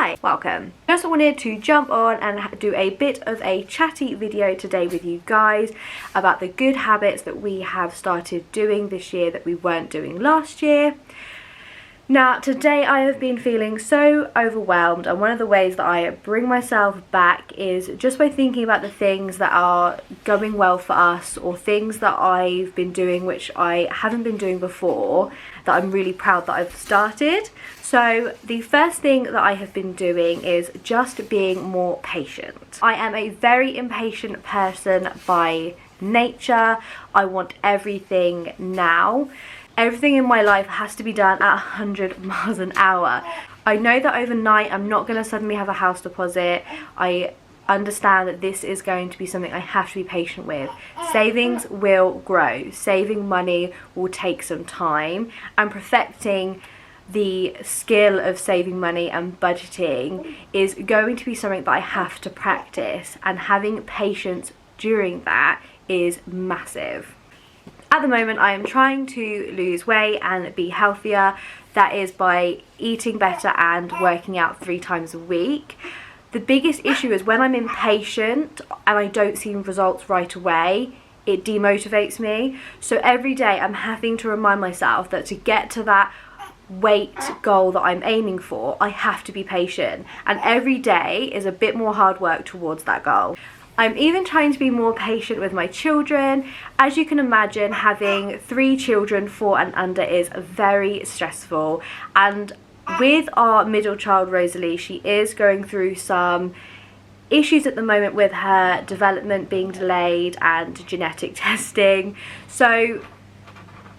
Hi, welcome. Just wanted to jump on and do a bit of a chatty video today with you guys about the good habits that we have started doing this year that we weren't doing last year. Now, today I have been feeling so overwhelmed, and one of the ways that I bring myself back is just by thinking about the things that are going well for us, or things that I've been doing which I haven't been doing before that I'm really proud that I've started. So the first thing that I have been doing is just being more patient. I am a very impatient person by nature. I want everything now. Everything in my life has to be done at 100 miles an hour. I know that overnight I'm not going to suddenly have a house deposit. I understand that this is going to be something I have to be patient with. Savings will grow. Saving money will take some time, and perfecting the skill of saving money and budgeting is going to be something that I have to practice, and having patience during that is massive. At the moment, I am trying to lose weight and be healthier. That is by eating better and working out 3 times a week. The biggest issue is when I'm impatient and I don't see results right away, it demotivates me. So every day I'm having to remind myself that to get to that weight goal that I'm aiming for, I have to be patient. And every day is a bit more hard work towards that goal. I'm even trying to be more patient with my children. As you can imagine, having 3 children, 4 and under, is very stressful. And with our middle child, Rosalie, she is going through some issues at the moment with her development being delayed and genetic testing. So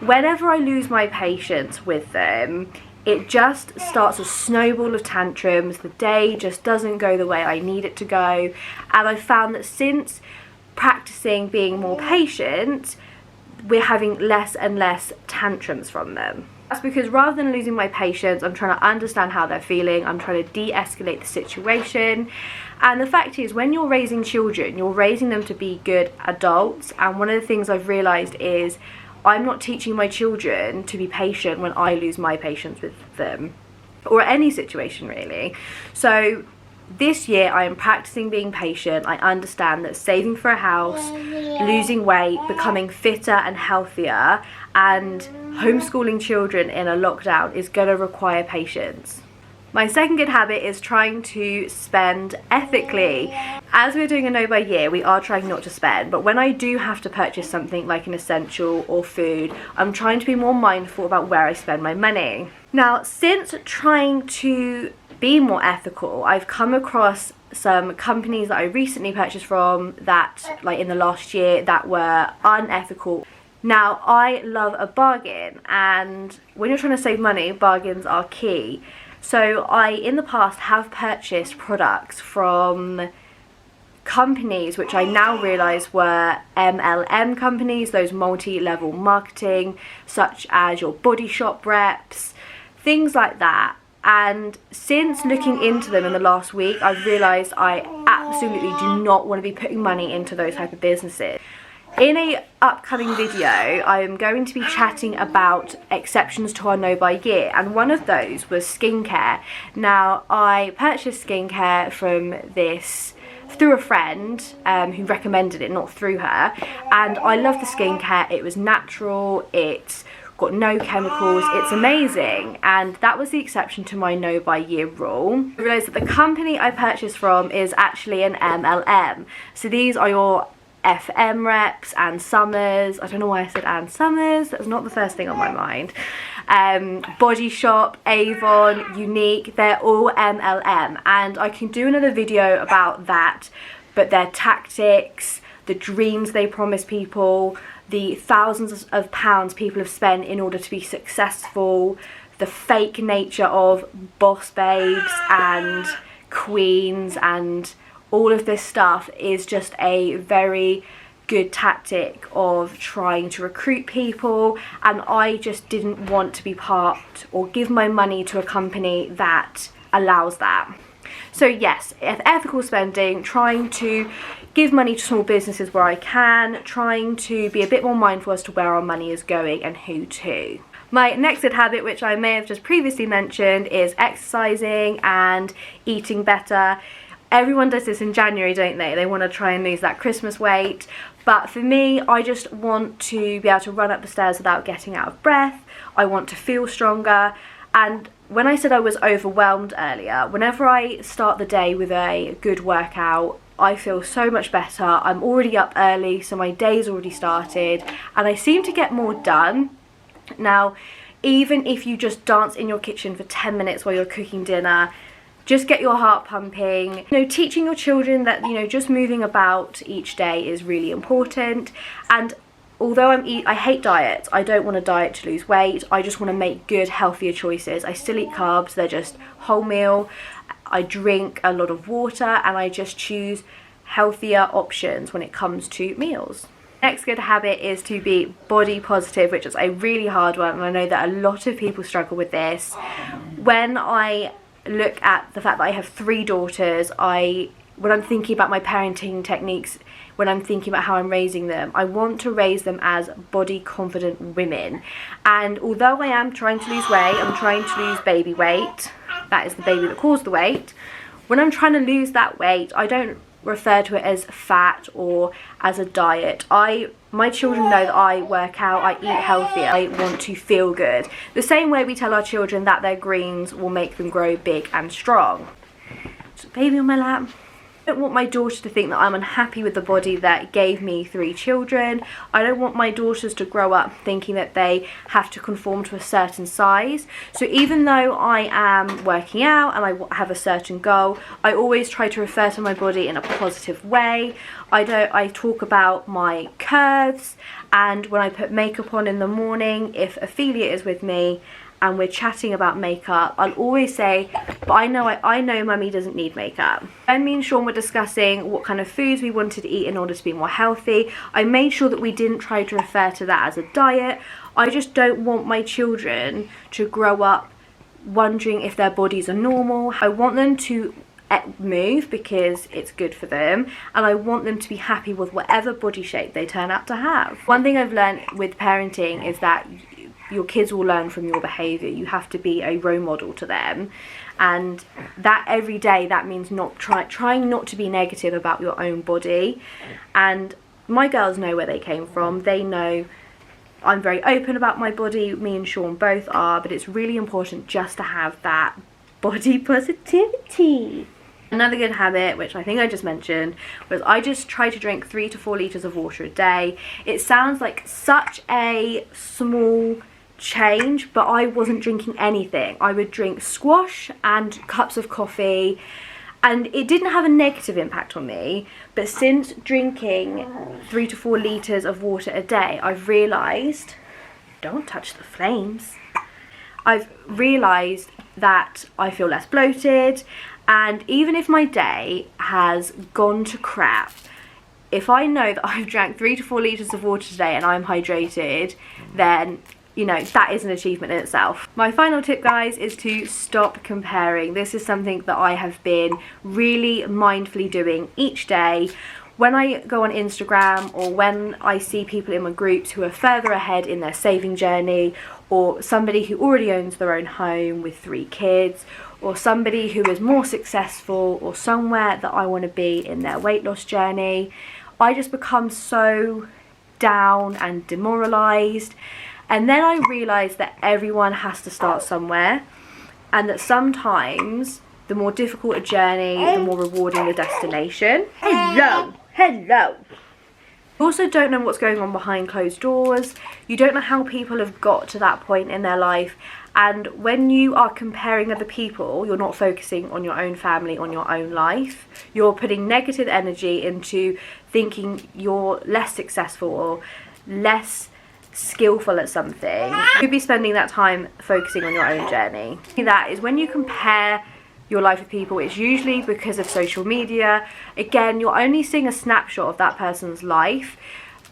whenever I lose my patience with them, it just starts a snowball of tantrums. The day just doesn't go the way I need it to go. And I've found that since practicing being more patient, we're having less and less tantrums from them. That's because rather than losing my patience, I'm trying to understand how they're feeling. I'm trying to de-escalate the situation. And the fact is, when you're raising children, you're raising them to be good adults. And one of the things I've realised is I'm not teaching my children to be patient when I lose my patience with them, or any situation really. So this year I am practicing being patient. I understand that saving for a house, losing weight, becoming fitter and healthier, and homeschooling children in a lockdown is going to require patience. My second good habit is trying to spend ethically. As we're doing a no buy year, we are trying not to spend, but when I do have to purchase something like an essential or food, I'm trying to be more mindful about where I spend my money. Now, since trying to be more ethical, I've come across some companies that I recently purchased from that, like in the last year, that were unethical. Now, I love a bargain, and when you're trying to save money, bargains are key. So I, in the past, have purchased products from companies which I now realise were MLM companies, those multi-level marketing, such as your body shop reps, things like that. And since looking into them in the last week, I've realised I absolutely do not want to be putting money into those type of businesses. In a upcoming video, I am going to be chatting about exceptions to our no buy year, and one of those was skincare. Now, I purchased skincare from this through a friend who recommended it, not through her, and I love the skincare. It was natural, it's got no chemicals, it's amazing, and that was the exception to my no buy year rule. I realised that the company I purchased from is actually an MLM. So these are your FM reps, Ann Summers. I don't know why I said Ann Summers, that was not the first thing on my mind. Body Shop, Avon, Unique, they're all MLM, and I can do another video about that, but their tactics, the dreams they promise people, the thousands of pounds people have spent in order to be successful, the fake nature of boss babes and queens, and all of this stuff is just a very good tactic of trying to recruit people, and I just didn't want to be part or give my money to a company that allows that. So yes, ethical spending, trying to give money to small businesses where I can, trying to be a bit more mindful as to where our money is going and who to. My next good habit, which I may have just previously mentioned, is exercising and eating better. Everyone does this in January, don't they? They want to try and lose that Christmas weight. But for me, I just want to be able to run up the stairs without getting out of breath. I want to feel stronger. And when I said I was overwhelmed earlier, whenever I start the day with a good workout, I feel so much better. I'm already up early, so my day's already started, and I seem to get more done. Now, even if you just dance in your kitchen for 10 minutes while you're cooking dinner, just get your heart pumping. You know, teaching your children that, you know, just moving about each day is really important. And although I hate diets, I don't want to diet to lose weight. I just want to make good, healthier choices. I still eat carbs, they're just wholemeal. I drink a lot of water, and I just choose healthier options when it comes to meals. Next good habit is to be body positive, which is a really hard one, and I know that a lot of people struggle with this. When I look at the fact that I have 3 daughters, when I'm thinking about my parenting techniques, when I'm thinking about how I'm raising them, I want to raise them as body confident women. And although I am trying to lose weight, I'm trying to lose baby weight, that is the baby that caused the weight. When I'm trying to lose that weight, I don't refer to it as fat or as a diet. My children know that I work out, I eat healthier, I want to feel good. The same way we tell our children that their greens will make them grow big and strong. Just a baby on my lap. I don't want my daughter to think that I'm unhappy with the body that gave me 3 children. I don't want my daughters to grow up thinking that they have to conform to a certain size. So even though I am working out and I have a certain goal, I always try to refer to my body in a positive way. I talk about my curves, and when I put makeup on in the morning, if Ophelia is with me and we're chatting about makeup, I'll always say, but I know mummy doesn't need makeup. When me and Sean were discussing what kind of foods we wanted to eat in order to be more healthy, I made sure that we didn't try to refer to that as a diet. I just don't want my children to grow up wondering if their bodies are normal. I want them to move because it's good for them, and I want them to be happy with whatever body shape they turn out to have. One thing I've learned with parenting is that your kids will learn from your behaviour. You have to be a role model to them, and that every day, that means trying not to be negative about your own body. And my girls know where they came from. They know I'm very open about my body, me and Sean both are, but it's really important just to have that body positivity. Another good habit, which I think I just mentioned, was I just try to drink 3 to 4 litres of water a day. It sounds like such a small change, but I wasn't drinking anything. I would drink squash and cups of coffee, and it didn't have a negative impact on me. But since drinking 3 to 4 litres of water a day, I've realised, don't touch the flames, I've realised that I feel less bloated. And even if my day has gone to crap, if I know that I've drank 3 to 4 litres of water today and I'm hydrated, then, you know, that is an achievement in itself. My final tip, guys, is to stop comparing. This is something that I have been really mindfully doing each day. When I go on Instagram, or when I see people in my groups who are further ahead in their saving journey, or somebody who already owns their own home with 3 kids, or somebody who is more successful, or somewhere that I want to be in their weight loss journey, I just become so down and demoralised. And then I realise that everyone has to start somewhere, and that sometimes the more difficult a journey, the more rewarding the destination. Hello! Hello! You also don't know what's going on behind closed doors. You don't know how people have got to that point in their life. And when you are comparing other people, you're not focusing on your own family, on your own life. You're putting negative energy into thinking you're less successful or less skillful at something. You could be spending that time focusing on your own journey. That is when you compare your life with people, it's usually because of social media. Again, you're only seeing a snapshot of that person's life.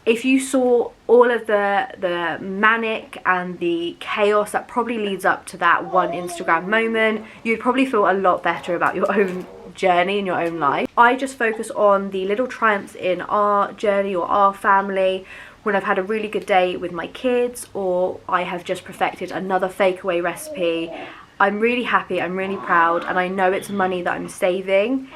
If you saw all of the manic and the chaos that probably leads up to that one Instagram moment, you'd probably feel a lot better about your own journey in your own life. I just focus on the little triumphs in our journey or our family, when I've had a really good day with my kids, or I have just perfected another takeaway recipe. I'm really happy, I'm really proud, and I know it's money that I'm saving.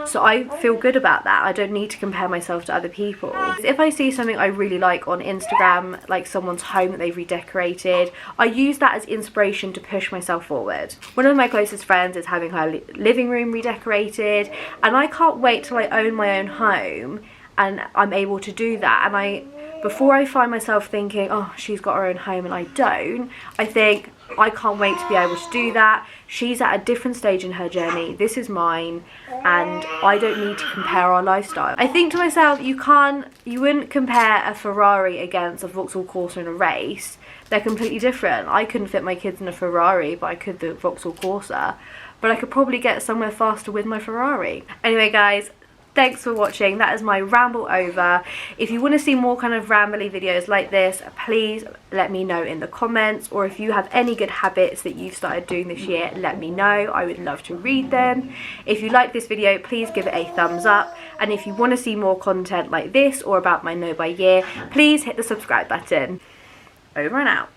So I feel good about that. I don't need to compare myself to other people. If I see something I really like on Instagram, like someone's home that they've redecorated, I use that as inspiration to push myself forward. One of my closest friends is having her living room redecorated, and I can't wait till I own my own home and I'm able to do that. And before I find myself thinking, oh, she's got her own home and I don't, I think, I can't wait to be able to do that. She's at a different stage in her journey. This is mine, and I don't need to compare our lifestyle. I think to myself, you wouldn't compare a Ferrari against a Vauxhall Corsa in a race. They're completely different. I couldn't fit my kids in a Ferrari, but I could the Vauxhall Corsa. But I could probably get somewhere faster with my Ferrari. Anyway, guys, thanks for watching. That is my ramble over. If you want to see more kind of rambly videos like this, please let me know in the comments, or if you have any good habits that you've started doing this year, let me know. I would love to read them. If you like this video, please give it a thumbs up, and if you want to see more content like this or about my No Buy Year, please hit the subscribe button. Over and out.